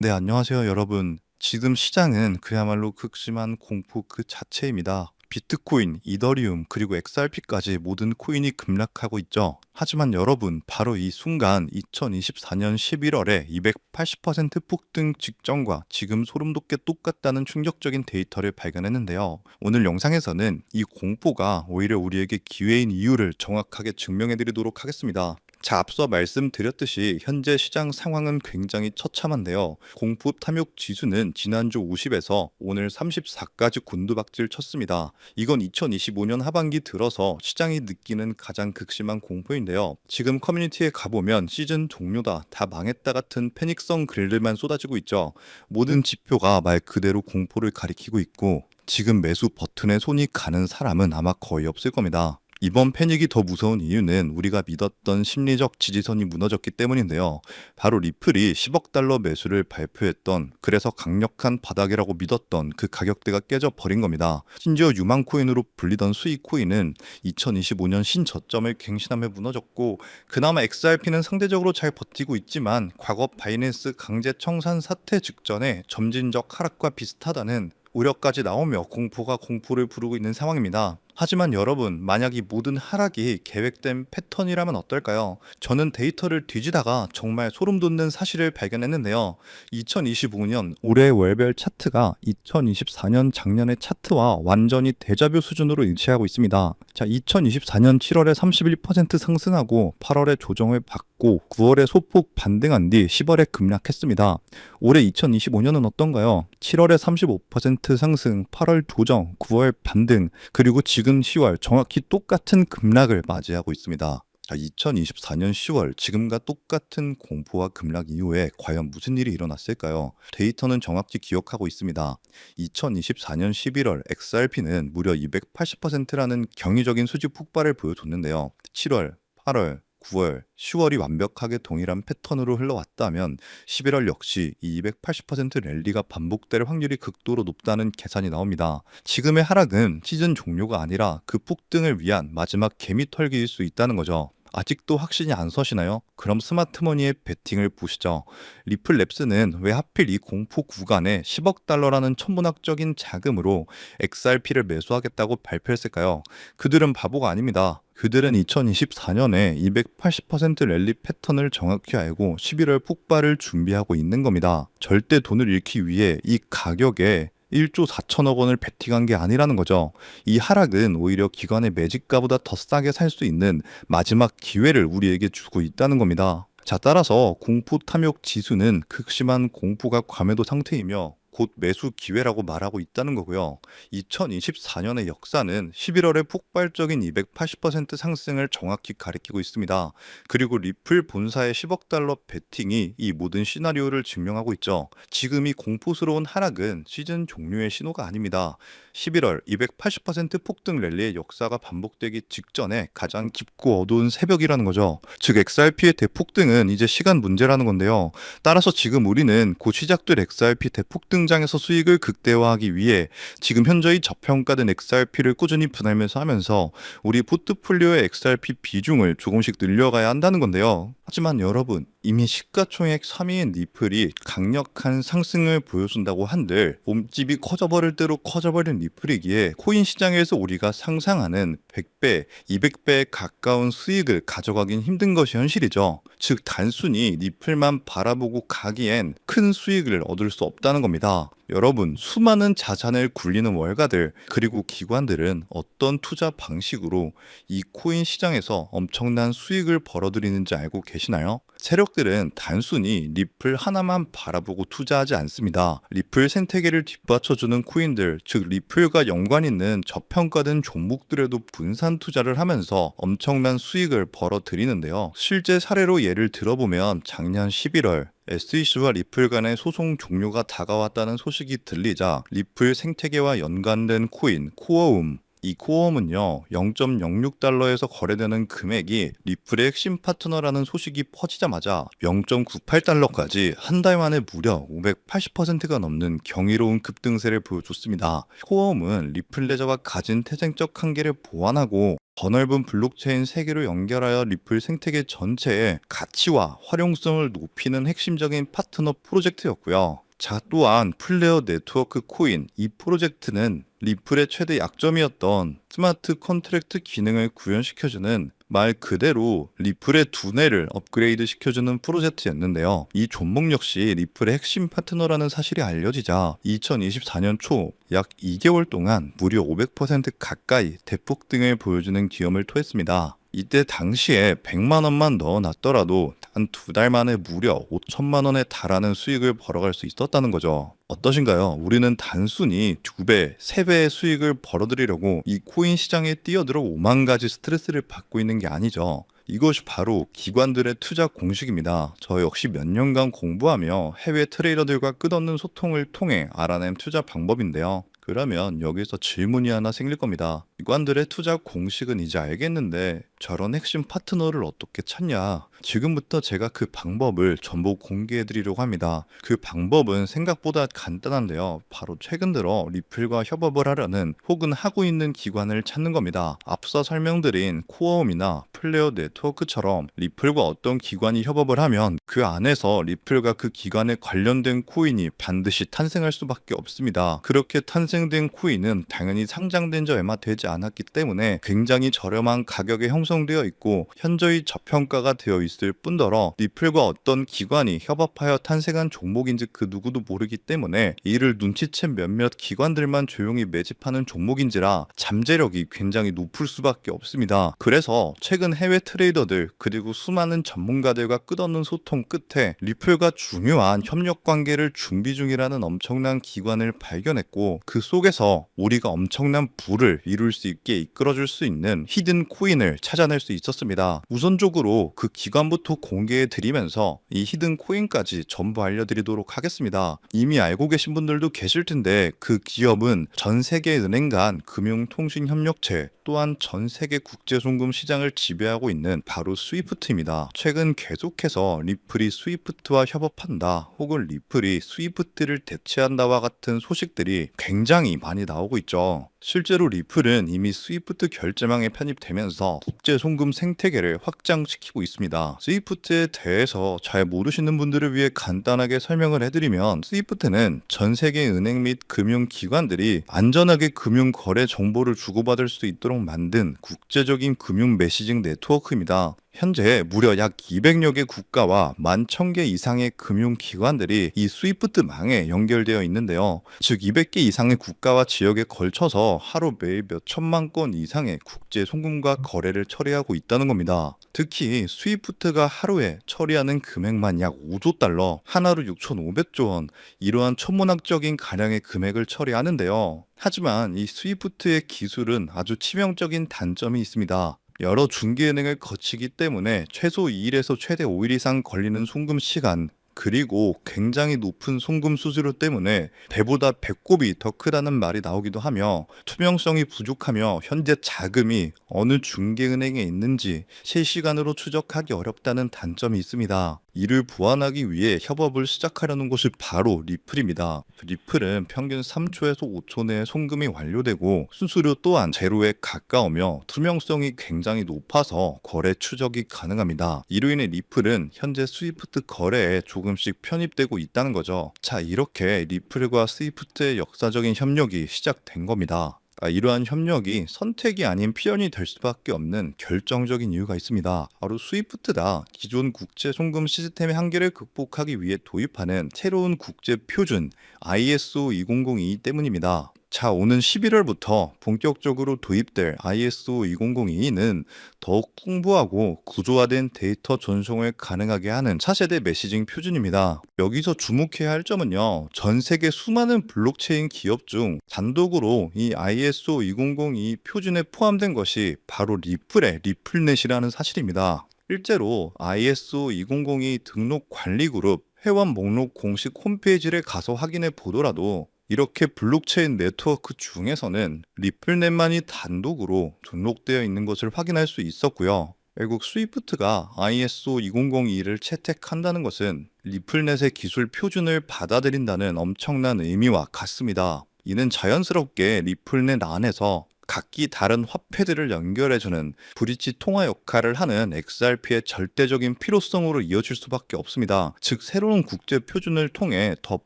네, 안녕하세요, 여러분. 지금 시장은 그야말로 극심한 공포 그 자체입니다. 비트코인, 이더리움, 그리고 XRP까지 모든 코인이 급락하고 있죠. 하지만 여러분, 바로 이 순간 2024년 11월에 280% 폭등 직전과 지금 소름 돋게 똑같다는 충격적인 데이터를 발견했는데요. 오늘 영상에서는 이 공포가 오히려 우리에게 기회인 이유를 정확하게 증명해 드리도록 하겠습니다. 자, 앞서 말씀드렸듯이 현재 시장 상황은 굉장히 처참한데요. 공포 탐욕 지수는 지난주 50에서 오늘 34까지 곤두박질 쳤습니다. 이건 2025년 하반기 들어서 시장이 느끼는 가장 극심한 공포인데요. 지금 커뮤니티에 가보면 시즌 종료다, 다 망했다 같은 패닉성 글들만 쏟아지고 있죠. 모든 지표가 말 그대로 공포를 가리키고 있고 지금 매수 버튼에 손이 가는 사람은 아마 거의 없을 겁니다. 이번 패닉이 더 무서운 이유는 우리가 믿었던 심리적 지지선이 무너졌기 때문인데요. 바로 리플이 10억 달러 매수를 발표했던, 그래서 강력한 바닥이라고 믿었던 그 가격대가 깨져버린 겁니다. 심지어 유망코인으로 불리던 수익코인은 2025년 신저점을 갱신하며 무너졌고, 그나마 XRP는 상대적으로 잘 버티고 있지만 과거 바이낸스 강제 청산 사태 직전에 점진적 하락과 비슷하다는 우려까지 나오며 공포가 공포를 부르고 있는 상황입니다. 하지만 여러분, 만약 이 모든 하락이 계획된 패턴이라면 어떨까요? 저는 데이터를 뒤지다가 정말 소름 돋는 사실을 발견했는데요. 2025년 올해 월별 차트가 2024년 작년의 차트와 완전히 데자뷰 수준으로 일치하고 있습니다. 자, 2024년 7월에 31% 상승하고 8월에 조정을 받고 9월에 소폭 반등한 뒤 10월에 급락했습니다. 올해 2025년은 어떤가요? 7월에 35% 상승, 8월 조정, 9월 반등, 그리고 지금 10월 정확히 똑같은 급락을 맞이하고 있습니다. 자, 2024년 10월 지금과 똑같은 공포와 급락 이후에 과연 무슨 일이 일어났을까요? 데이터는 정확히 기억하고 있습니다. 2024년 11월 XRP는 무려 280%라는 경이적인 수직 폭발을 보여줬는데요. 7월, 8월, 9월, 10월이 완벽하게 동일한 패턴으로 흘러왔다면 11월 역시 이 280% 랠리가 반복될 확률이 극도로 높다는 계산이 나옵니다. 지금의 하락은 시즌 종료가 아니라 그 폭등을 위한 마지막 개미털기일 수 있다는 거죠. 아직도 확신이 안 서시나요? 그럼 스마트머니의 베팅을 보시죠. 리플랩스는 왜 하필 이 공포 구간에 10억 달러라는 천문학적인 자금으로 XRP를 매수하겠다고 발표했을까요? 그들은 바보가 아닙니다. 그들은 2024년에 280% 랠리 패턴을 정확히 알고 11월 폭발을 준비하고 있는 겁니다. 절대 돈을 잃기 위해 이 가격에 1조 4천억 원을 베팅한 게 아니라는 거죠. 이 하락은 오히려 기관의 매집가보다 더 싸게 살 수 있는 마지막 기회를 우리에게 주고 있다는 겁니다. 자, 따라서 공포 탐욕 지수는 극심한 공포가 과매도 상태이며 곧 매수 기회라고 말하고 있다는 거고요. 2024년의 역사는 11월의 폭발적인 280% 상승을 정확히 가리키고 있습니다. 그리고 리플 본사의 10억 달러 베팅이 이 모든 시나리오를 증명하고 있죠. 지금 이 공포스러운 하락은 시즌 종료의 신호가 아닙니다. 11월 280% 폭등 랠리의 역사가 반복되기 직전에 가장 깊고 어두운 새벽이라는 거죠. 즉 XRP의 대폭등은 이제 시간 문제라는 건데요. 따라서 지금 우리는 곧 시작될 XRP 대폭등장에서 수익을 극대화하기 위해 지금 현저히 저평가된 XRP를 꾸준히 분할매수 하면서 우리 포트폴리오의 XRP 비중을 조금씩 늘려가야 한다는 건데요. 하지만 여러분, 이미 시가총액 3위인 리플이 강력한 상승을 보여준다고 한들 몸집이 커져버릴 대로 커져버린 리플이기에 코인 시장에서 우리가 상상하는 100배, 200배에 가까운 수익을 가져가긴 힘든 것이 현실이죠. 즉 단순히 리플만 바라보고 가기엔 큰 수익을 얻을 수 없다는 겁니다. 여러분, 수많은 자산을 굴리는 월가들 그리고 기관들은 어떤 투자 방식으로 이 코인 시장에서 엄청난 수익을 벌어들이는지 알고 계시나요? 세력들은 단순히 리플 하나만 바라보고 투자하지 않습니다. 리플 생태계를 뒷받쳐주는 코인들, 즉 리플과 연관 있는 저평가된 종목들에도 분산 투자를 하면서 엄청난 수익을 벌어들이는데요. 실제 사례로 예를 들어보면 작년 11월 SEC와 리플 간의 소송 종료가 다가왔다는 소식이 들리자 리플 생태계와 연관된 코인 코어움, 이 코어음은요, 0.06달러에서 거래되는 금액이 리플의 핵심 파트너라는 소식이 퍼지자마자 0.98달러까지 한 달 만에 무려 580%가 넘는 경이로운 급등세를 보여줬습니다. 코어음은 리플 레저가 가진 태생적 한계를 보완하고 더 넓은 블록체인 세계로 연결하여 리플 생태계 전체의 가치와 활용성을 높이는 핵심적인 파트너 프로젝트였고요. 자, 또한 플레어 네트워크 코인 이 프로젝트는 리플의 최대 약점이었던 스마트 컨트랙트 기능을 구현시켜주는 말 그대로 리플의 두뇌를 업그레이드 시켜주는 프로젝트였는데요. 이 종목 역시 리플의 핵심 파트너라는 사실이 알려지자 2024년 초 약 2개월 동안 무려 500% 가까이 대폭등을 보여주는 기염을 토했습니다. 이때 당시에 100만 원만 넣어놨더라도 단 2달 만에 무려 5천만 원에 달하는 수익을 벌어갈 수 있었다는 거죠. 어떠신가요? 우리는 단순히 2배, 3배의 수익을 벌어들이려고 이 코인 시장에 뛰어들어 5만 가지 스트레스를 받고 있는 게 아니죠. 이것이 바로 기관들의 투자 공식입니다. 저 역시 몇 년간 공부하며 해외 트레이더들과 끝없는 소통을 통해 알아낸 투자 방법인데요. 그러면 여기서 질문이 하나 생길 겁니다. 기관들의 투자 공식은 이제 알겠는데 저런 핵심 파트너를 어떻게 찾냐? 지금부터 제가 그 방법을 전부 공개해 드리려고 합니다. 그 방법은 생각보다 간단한데요. 바로 최근 들어 리플과 협업을 하려는 혹은 하고 있는 기관을 찾는 겁니다. 앞서 설명드린 코어음이나 플레어 네트워크처럼 리플과 어떤 기관이 협업을 하면 그 안에서 리플과 그 기관에 관련된 코인이 반드시 탄생할 수밖에 없습니다. 그렇게 탄생된 코인은 당연히 상장된 지 얼마 되지 않았기 때문에 굉장히 저렴한 가격에 형성되어 있고 현저히 저평가가 되어 있을 뿐더러 리플과 어떤 기관이 협업하여 탄생한 종목인지 그 누구도 모르기 때문에 이를 눈치챈 몇몇 기관들만 조용히 매집하는 종목인지라 잠재력이 굉장히 높을 수밖에 없습니다. 그래서 최근 해외 트레이더들 그리고 수많은 전문가들과 끝없는 소통 끝에 리플과 중요한 협력 관계를 준비 중이라는 엄청난 기관을 발견했고 그 속에서 우리가 엄청난 부를 이룰 수 있게 이끌어줄 수 있는 히든 코인을 찾아낼 수 있었습니다. 우선적으로 그 기관부터 공개해 드리면서 이 히든 코인까지 전부 알려드리도록 하겠습니다. 이미 알고 계신 분들도 계실 텐데 그 기업은 전 세계 은행 간 금융통신협력체 또한 전 세계 국제송금 시장을 지배하고 있는 바로 스위프트입니다. 최근 계속해서 리플이 스위프트와 협업한다 혹은 리플이 스위프트를 대체한다와 같은 소식들이 굉장히 많이 나오고 있죠. 실제로 리플은 이미 스위프트 결제망에 편입되면서 국제 송금 생태계를 확장시키고 있습니다. 스위프트에 대해서 잘 모르시는 분들을 위해 간단하게 설명을 해드리면 스위프트는 전 세계 은행 및 금융기관들이 안전하게 금융 거래 정보를 주고받을 수 있도록 만든 국제적인 금융 메시징 네트워크입니다. 현재 무려 약 200여 개 국가와 11,000개 이상의 금융기관들이 이 스위프트망에 연결되어 있는데요. 즉 200개 이상의 국가와 지역에 걸쳐서 하루 매일 몇 천만 건 이상의 국제 송금과 거래를 처리하고 있다는 겁니다. 특히 스위프트가 하루에 처리하는 금액만 약 5조 달러, 하나로 6,500조 원, 이러한 천문학적인 가량의 금액을 처리하는데요. 하지만 이 스위프트의 기술은 아주 치명적인 단점이 있습니다. 여러 중개은행을 거치기 때문에 최소 2일에서 최대 5일 이상 걸리는 송금 시간, 그리고 굉장히 높은 송금 수수료 때문에 배보다 배꼽이 더 크다는 말이 나오기도 하며 투명성이 부족하며 현재 자금이 어느 중개은행에 있는지 실시간으로 추적하기 어렵다는 단점이 있습니다. 이를 보완하기 위해 협업을 시작하려는 곳이 바로 리플입니다. 리플은 평균 3초에서 5초 내에 송금이 완료되고 수수료 또한 제로에 가까우며 투명성이 굉장히 높아서 거래 추적이 가능합니다. 이로 인해 리플은 현재 스위프트 거래에 조금씩 편입되고 있다는 거죠. 자, 이렇게 리플과 스위프트의 역사적인 협력이 시작된 겁니다. 이러한 협력이 선택이 아닌 필연이 될 수밖에 없는 결정적인 이유가 있습니다. 바로 스위프트다. 기존 국제 송금 시스템의 한계를 극복하기 위해 도입하는 새로운 국제 표준 ISO 2002 때문입니다. 자, 오는 11월부터 본격적으로 도입될 ISO 2002는 더욱 풍부하고 구조화된 데이터 전송을 가능하게 하는 차세대 메시징 표준입니다. 여기서 주목해야 할 점은요, 전 세계 수많은 블록체인 기업 중 단독으로 이 ISO 2002 표준에 포함된 것이 바로 리플의 리플넷이라는 사실입니다. 실제로 ISO 2002 등록 관리 그룹 회원 목록 공식 홈페이지를 가서 확인해 보더라도 이렇게 블록체인 네트워크 중에서는 리플넷만이 단독으로 등록되어 있는 것을 확인할 수 있었고요. 결국 스위프트가 ISO 2002를 채택한다는 것은 리플넷의 기술 표준을 받아들인다는 엄청난 의미와 같습니다. 이는 자연스럽게 리플넷 안에서 각기 다른 화폐들을 연결해주는 브릿지 통화 역할을 하는 XRP의 절대적인 필요성으로 이어질 수밖에 없습니다. 즉, 새로운 국제 표준을 통해 더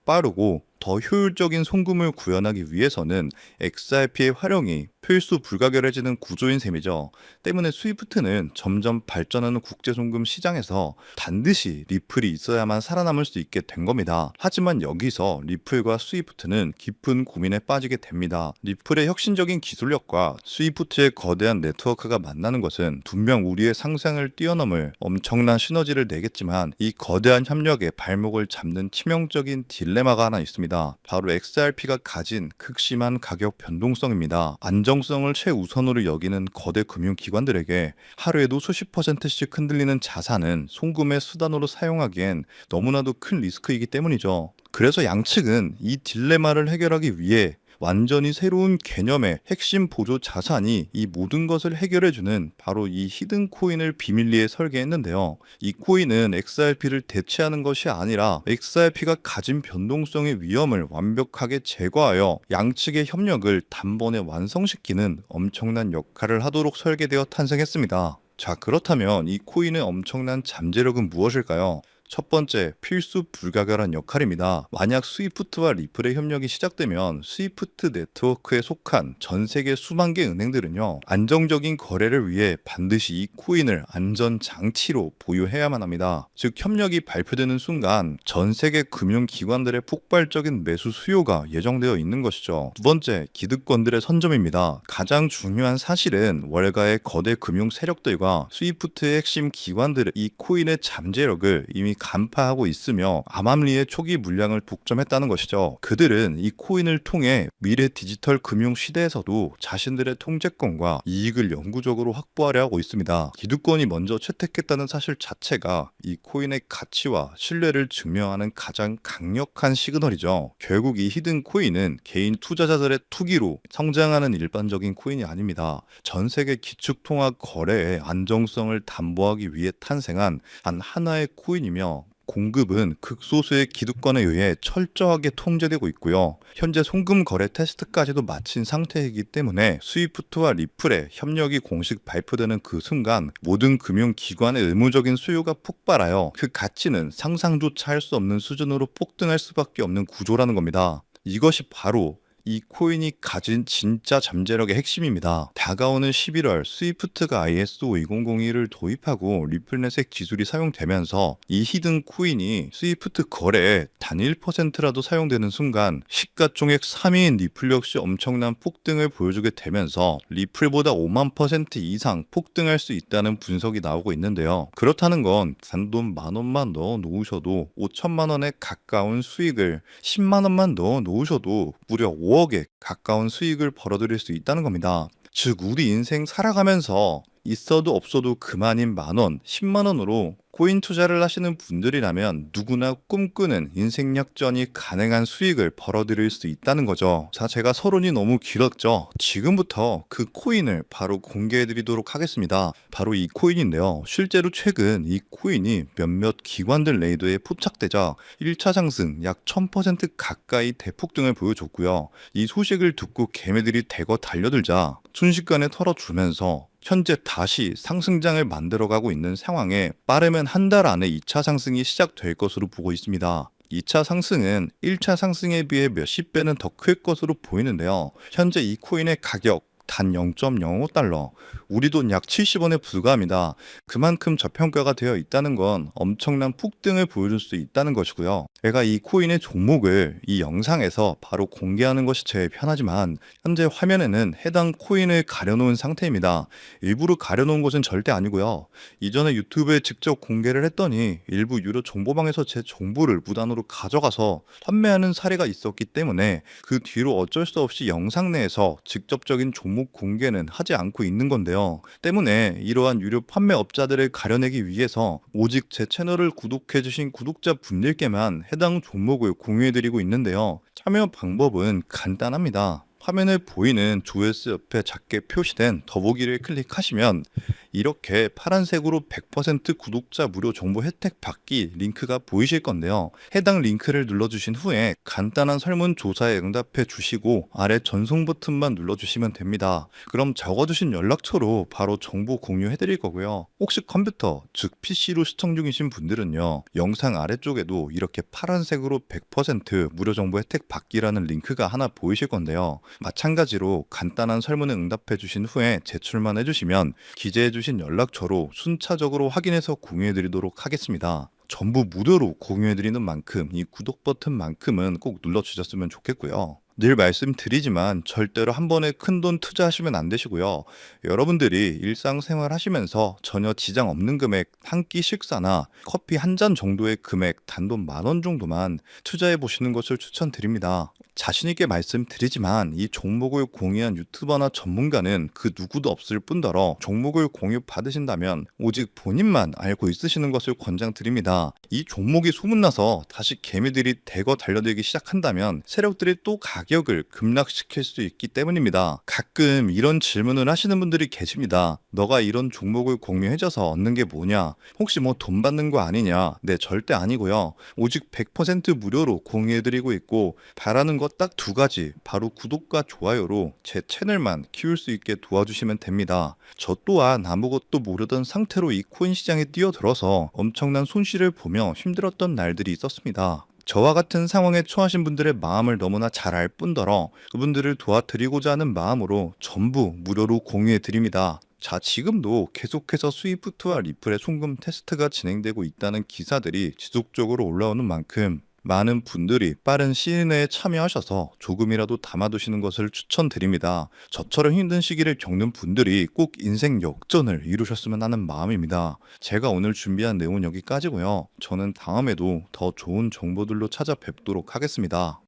빠르고 더 효율적인 송금을 구현하기 위해서는 XRP의 활용이 필수 불가결해지는 구조인 셈이죠. 때문에 스위프트는 점점 발전하는 국제송금 시장에서 반드시 리플이 있어야만 살아남을 수 있게 된 겁니다. 하지만 여기서 리플과 스위프트는 깊은 고민에 빠지게 됩니다. 리플의 혁신적인 기술력과 스위프트의 거대한 네트워크가 만나는 것은 분명 우리의 상상을 뛰어넘을 엄청난 시너지를 내겠지만 이 거대한 협력에 발목을 잡는 치명적인 딜레마가 하나 있습니다. 바로 XRP가 가진 극심한 가격 변동성입니다. 안정성을 최우선으로 여기는 거대 금융기관들에게 하루에도 수십 %씩 흔들리는 자산은 송금의 수단으로 사용하기엔 너무나도 큰 리스크이기 때문이죠. 그래서 양측은 이 딜레마를 해결하기 위해 완전히 새로운 개념의 핵심 보조 자산이 이 모든 것을 해결해주는 바로 이 히든 코인을 비밀리에 설계했는데요. 이 코인은 XRP를 대체하는 것이 아니라 XRP가 가진 변동성의 위험을 완벽하게 제거하여 양측의 협력을 단번에 완성시키는 엄청난 역할을 하도록 설계되어 탄생했습니다. 자, 그렇다면 이 코인의 엄청난 잠재력은 무엇일까요? 첫 번째, 필수 불가결한 역할입니다. 만약 스위프트와 리플의 협력이 시작되면 스위프트 네트워크에 속한 전 세계 수만 개 은행들은요, 안정적인 거래를 위해 반드시 이 코인을 안전 장치로 보유해야만 합니다. 즉, 협력이 발표되는 순간 전 세계 금융기관들의 폭발적인 매수 수요가 예정되어 있는 것이죠. 두 번째, 기득권들의 선점입니다. 가장 중요한 사실은 월가의 거대 금융 세력들과 스위프트의 핵심 기관들의 이 코인의 잠재력을 이미 간파하고 있으며 암암리의 초기 물량을 독점했다는 것이죠. 그들은 이 코인을 통해 미래 디지털 금융 시대에서도 자신들의 통제권과 이익을 영구적으로 확보하려 하고 있습니다. 기득권이 먼저 채택했다는 사실 자체가 이 코인의 가치와 신뢰를 증명하는 가장 강력한 시그널이죠. 결국 이 히든 코인은 개인 투자자들의 투기로 성장하는 일반적인 코인이 아닙니다. 전 세계 기축통화 거래의 안정성을 담보하기 위해 탄생한 단 하나의 코인이며 공급은 극소수의 기득권에 의해 철저하게 통제되고 있고요. 현재 송금 거래 테스트까지도 마친 상태이기 때문에 스위프트와 리플의 협력이 공식 발표되는 그 순간 모든 금융기관의 의무적인 수요가 폭발하여 그 가치는 상상조차 할 수 없는 수준으로 폭등할 수밖에 없는 구조라는 겁니다. 이것이 바로 이 코인이 가진 진짜 잠재력의 핵심입니다. 다가오는 11월 스위프트가 ISO 2002를 도입하고 리플넷의 기술이 사용되면서 이 히든 코인이 스위프트 거래에 단 1%라도 사용되는 순간 시가총액 3위인 리플 역시 엄청난 폭등을 보여주게 되면서 리플보다 5만 % 이상 폭등할 수 있다는 분석이 나오고 있는데요. 그렇다는 건 단돈 10,000원만 넣어 놓으셔도 5천만 원에 가까운 수익을 10만 원만 넣어 놓으셔도 무려 5억에 가까운 수익을 벌어들일 수 있다는 겁니다. 즉, 우리 인생 살아가면서 있어도 없어도 그만인 만원, 10만 원으로 코인 투자를 하시는 분들이라면 누구나 꿈꾸는 인생 역전이 가능한 수익을 벌어들일 수 있다는 거죠. 자, 제가 서론이 너무 길었죠. 지금부터 그 코인을 바로 공개해 드리도록 하겠습니다. 바로 이 코인인데요. 실제로 최근 이 코인이 몇몇 기관들 레이더에 포착되자 1차 상승 약 1000% 가까이 대폭등을 보여줬고요. 이 소식을 듣고 개미들이 대거 달려들자 순식간에 털어주면서 현재 다시 상승장을 만들어가고 있는 상황에 빠르면 한 달 안에 2차 상승이 시작될 것으로 보고 있습니다. 2차 상승은 1차 상승에 비해 몇십 배는 더 클 것으로 보이는데요. 현재 이 코인의 가격 단 0.05달러, 우리 돈 약 70원에 불과합니다. 그만큼 저평가가 되어 있다는 건 엄청난 폭등을 보여줄 수 있다는 것이고요. 제가 이 코인의 종목을 이 영상에서 바로 공개하는 것이 제일 편하지만 현재 화면에는 해당 코인을 가려놓은 상태입니다. 일부러 가려놓은 것은 절대 아니고요. 이전에 유튜브에 직접 공개를 했더니 일부 유료 정보방에서 제 정보를 무단으로 가져가서 판매하는 사례가 있었기 때문에 그 뒤로 어쩔 수 없이 영상 내에서 직접적인 종목 공개는 하지 않고 있는 건데요. 때문에 이러한 유료 판매업자들을 가려내기 위해서 오직 제 채널을 구독해주신 구독자분들께만 해당 종목을 공유해드리고 있는데요. 참여 방법은 간단합니다. 화면에 보이는 조회수 옆에 작게 표시된 더보기를 클릭하시면 이렇게 파란색으로 100% 구독자 무료 정보 혜택 받기 링크가 보이실 건데요. 해당 링크를 눌러주신 후에 간단한 설문조사에 응답해 주시고 아래 전송 버튼만 눌러주시면 됩니다. 그럼 적어주신 연락처로 바로 정보 공유해 드릴 거고요. 혹시 컴퓨터, 즉 PC로 시청 중이신 분들은요. 영상 아래쪽에도 이렇게 파란색으로 100% 무료 정보 혜택 받기라는 링크가 하나 보이실 건데요. 마찬가지로 간단한 설문에 응답해 주신 후에 제출만 해주시면 기재해 주신 연락처로 순차적으로 확인해서 공유해 드리도록 하겠습니다. 전부 무료로 공유해 드리는 만큼 이 구독 버튼만큼은 꼭 눌러 주셨으면 좋겠고요. 늘 말씀드리지만 절대로 한 번에 큰돈 투자하시면 안 되시고요. 여러분들이 일상생활 하시면서 전혀 지장 없는 금액 한 끼 식사나 커피 한 잔 정도의 금액 단돈 10,000원 정도만 투자해 보시는 것을 추천드립니다. 자신 있게 말씀드리지만 이 종목을 공유한 유튜버나 전문가는 그 누구도 없을 뿐더러 종목을 공유 받으신다면 오직 본인만 알고 있으시는 것을 권장드립니다. 이 종목이 소문나서 다시 개미들이 대거 달려들기 시작한다면 세력들이 또 가격을 급락시킬 수 있기 때문입니다. 가끔 이런 질문을 하시는 분들이 계십니다. 너가 이런 종목을 공유해줘서 얻는 게 뭐냐? 혹시 뭐 돈 받는 거 아니냐? 네, 절대 아니고요. 오직 100% 무료로 공유해드리고 있고 바라는 것 딱 두 가지, 바로 구독과 좋아요로 제 채널만 키울 수 있게 도와주시면 됩니다. 저 또한 아무것도 모르던 상태로 이 코인 시장에 뛰어들어서 엄청난 손실을 보며 힘들었던 날들이 있었습니다. 저와 같은 상황에 처하신 분들의 마음을 너무나 잘 알 뿐더러 그분들을 도와드리고자 하는 마음으로 전부 무료로 공유해 드립니다. 자, 지금도 계속해서 스위프트와 리플의 송금 테스트가 진행되고 있다는 기사들이 지속적으로 올라오는 만큼 많은 분들이 빠른 시일 내에 참여하셔서 조금이라도 담아두시는 것을 추천드립니다. 저처럼 힘든 시기를 겪는 분들이 꼭 인생 역전을 이루셨으면 하는 마음입니다. 제가 오늘 준비한 내용은 여기까지고요. 저는 다음에도 더 좋은 정보들로 찾아뵙도록 하겠습니다.